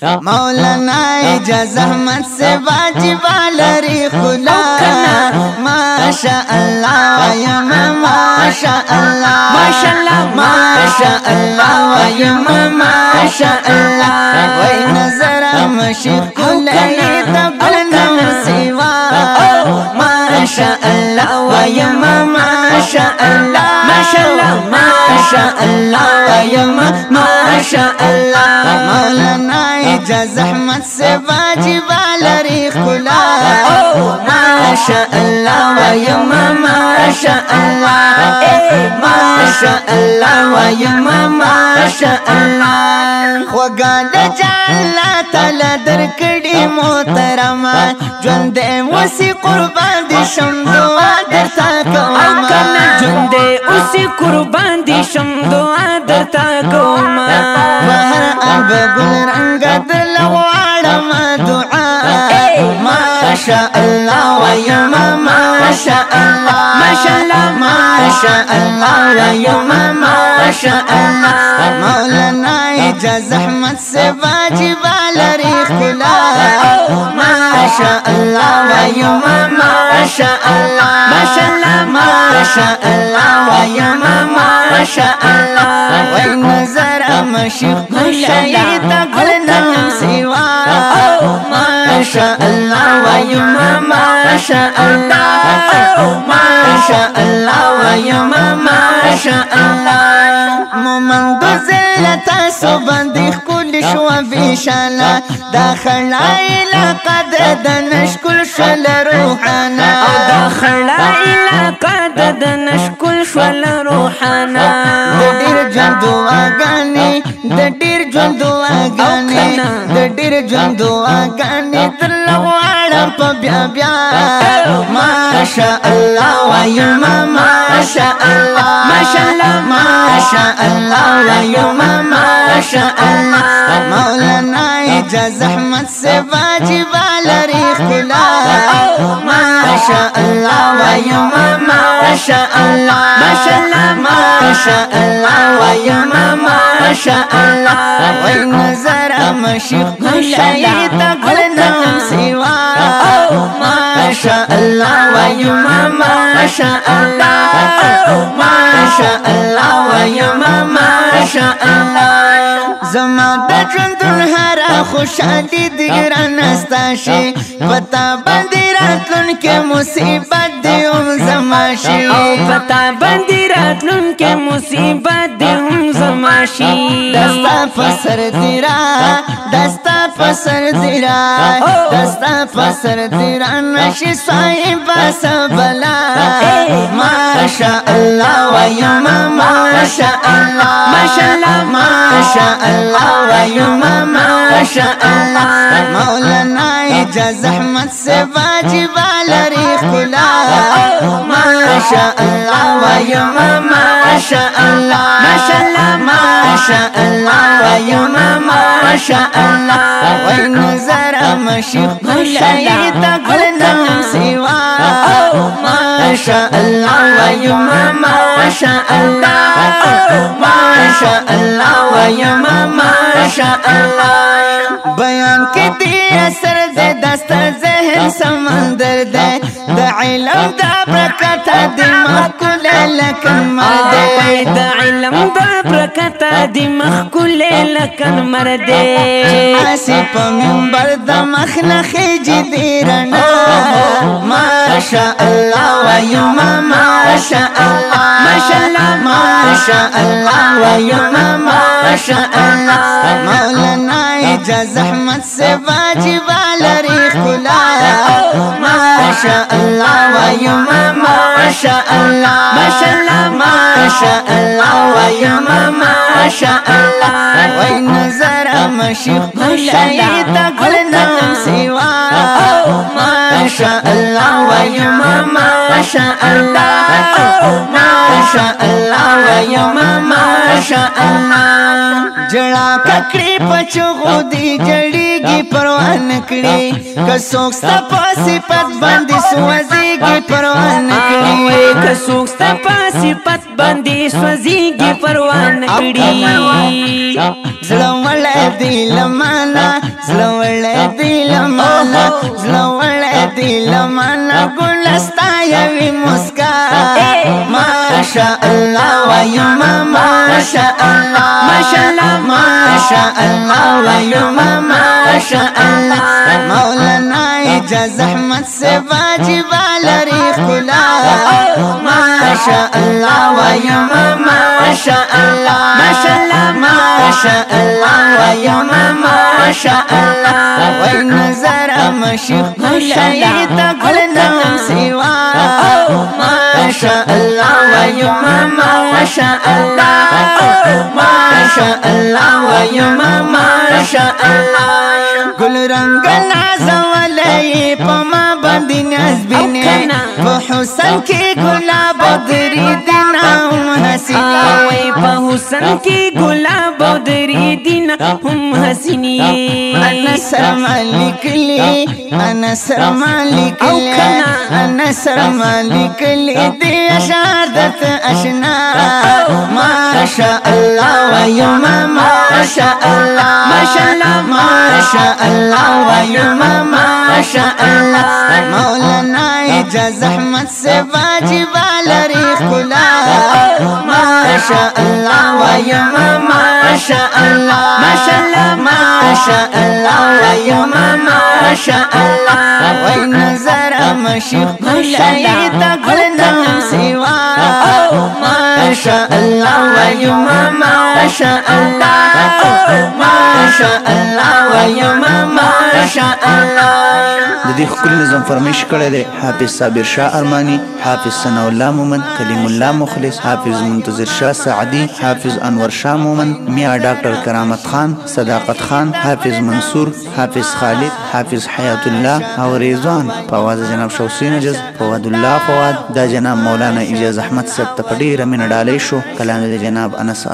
مولانا اجازه احمد سے واجب لري خلا ما شاء الله يا ما شاء الله ما شاء الله ما شاء الله يا ما شاء الله وای نظر مشيخ كله تبلم سوا ما شاء الله يا ما شاء الله ما شاء الله ما شاء الله يا ما شاء الله مولانا اجازه احمد سے واجب لري خلا ما شاء الله يا ما شاء الله ما شاء الله يا ما شاء الله وقال الله تعالی درکړي محترمه ژوند وسی قربان دي شم دعا درتا کوم ژوند وسی قربان دي شم دعا درتا کوم بهر اب ګل رنگ دلواړم دعا ما شاء الله يا ما شاء الله ما شاء الله ما شاء الله يا ما شاء الله مولانا اجازه احمد سے واجب لري خلا ما شاء الله يا ما شاء الله ما شاء الله ما شاء الله يا ما شاء الله وای نظر مشيخ كله تقلنا سوا ما شاء الله يا ما شاء الله ما شاء الله يا ما شاء الله مومن گزلتا سو بندی کل شو بیشالا داخل علاقه دنشکل شل روحانا داخل علاقه دنشکل شل روحانا دیر جن دعاګانی دیر جن دعاګانی دیر جن دعاګانی تلواړه په بیا بیا ما شاء الله يا ما شاء الله ما شاء الله ما شاء الله يا ما شاء الله مولانا اجازه احمد سے واجب لري خلا ما شاء الله يا ما شاء الله ما شاء الله ما شاء الله يا ما شاء الله وای نظر مشيخ كله تقلنا سوا ما شاء الله يا ما شاء الله ما شاء الله يا ما شاء الله زما د ژوند هر خوشالي د ګران استاشي پتا باندې راتلون کې مصیبت دی زما شي او پتا باندې راتلون کې مصیبت دی زما شي دستا فسر تیرا دستا فسر تیرا دستا فسر تیرا نشي صاحب سبلا ما شاء الله يا ما شاء الله ما شاء الله ما شاء الله يا ما شاء الله مولانا اجازه احمد سے واجب لري خلا ما شاء الله يا ما شاء الله ما شاء الله ما شاء الله يا ما شاء الله وای نظر مشيخ كله تقلنا سوا ما شاء الله يا ما شاء الله ما شاء الله يا ما شاء الله بیان کې دې اثر دې دستر ذهن سمندر دې د علم د برکت دې مخکل لکن مرد د علم د برکت دې مخکل لکن مرد اسی په منبر د مخنخ جدي رنا ما شاء الله يا ما شاء الله ما شاء الله ما شاء الله يا ما شاء الله مولانا اجازه احمد سے واجب لري خلا ما شاء الله يا ما شاء الله ما شاء الله ما شاء الله يا ما شاء الله وای نظر مشيخ كله تقلنا سوا ما شاء الله يا ما شاء الله ما شاء الله يا ما شاء الله جڑا ککڑی پچغو دی جڑیگی پروان کڑی کسوک ستا پاسی پت بندی سوزیگی پروان کڑی کسوک ستا پاسی پت بندی سوزیگی پروان کڑی زلو مل دی لمانا زلوړې دی لمانا زلوړې دی لمانا ګلستا یوي مسکا ماشا الله ويما ماشا الله ماشا الله ماشا الله ويما ماشا الله مولانا اجازه احمد سے واجب لري خلا ماشا الله ويما ماشا الله ماشا الله ماشا الله ويما ماشا الله وين نظر مشيخ شهيد قلنا سوا ماشا الله ويما ماشا الله ماشا الله ويما ماشا الله گل رنگ نازولې پما باندې نازبینه په حسن کې ګلاب درې دینا هم حسینه وای په حسن کې ګلاب درې دینا هم حسینه انا سر مالک لی انا سر مالک لی انا سر مالک لی دی اشارت اشنا ماشا الله ويما ماشا الله ماشا الله ماشا الله ويما ماشا الله مولانا اجازه احمد سے واجب لري خلا ماشا الله ويما ماشا الله ماشا الله ماشا الله ويما ماشا الله وين نظر مشيخ شهيد قلنا سوا ماشا الله ويما ماشا الله ماشا الله ويما ماشا الله د دې خپل نظم فرمایش کړی دی حافظ صابر شاه ارمانی، حافظ ثنا الله مومن، کلیم الله مخلص، حافظ منتظر شاه سعدی، حافظ انور شاه مومن، میا ډاکټر کرامت خان، صداقت خان، حافظ منصور، حافظ خالد، حافظ حیات الله او رضوان. په आवाज جناب شوسی نجز، فواد الله فواد. دا جناب مولانا اجازه احمد صاحب ته په ډیره مینه ډالۍ شو. کلام د جناب انس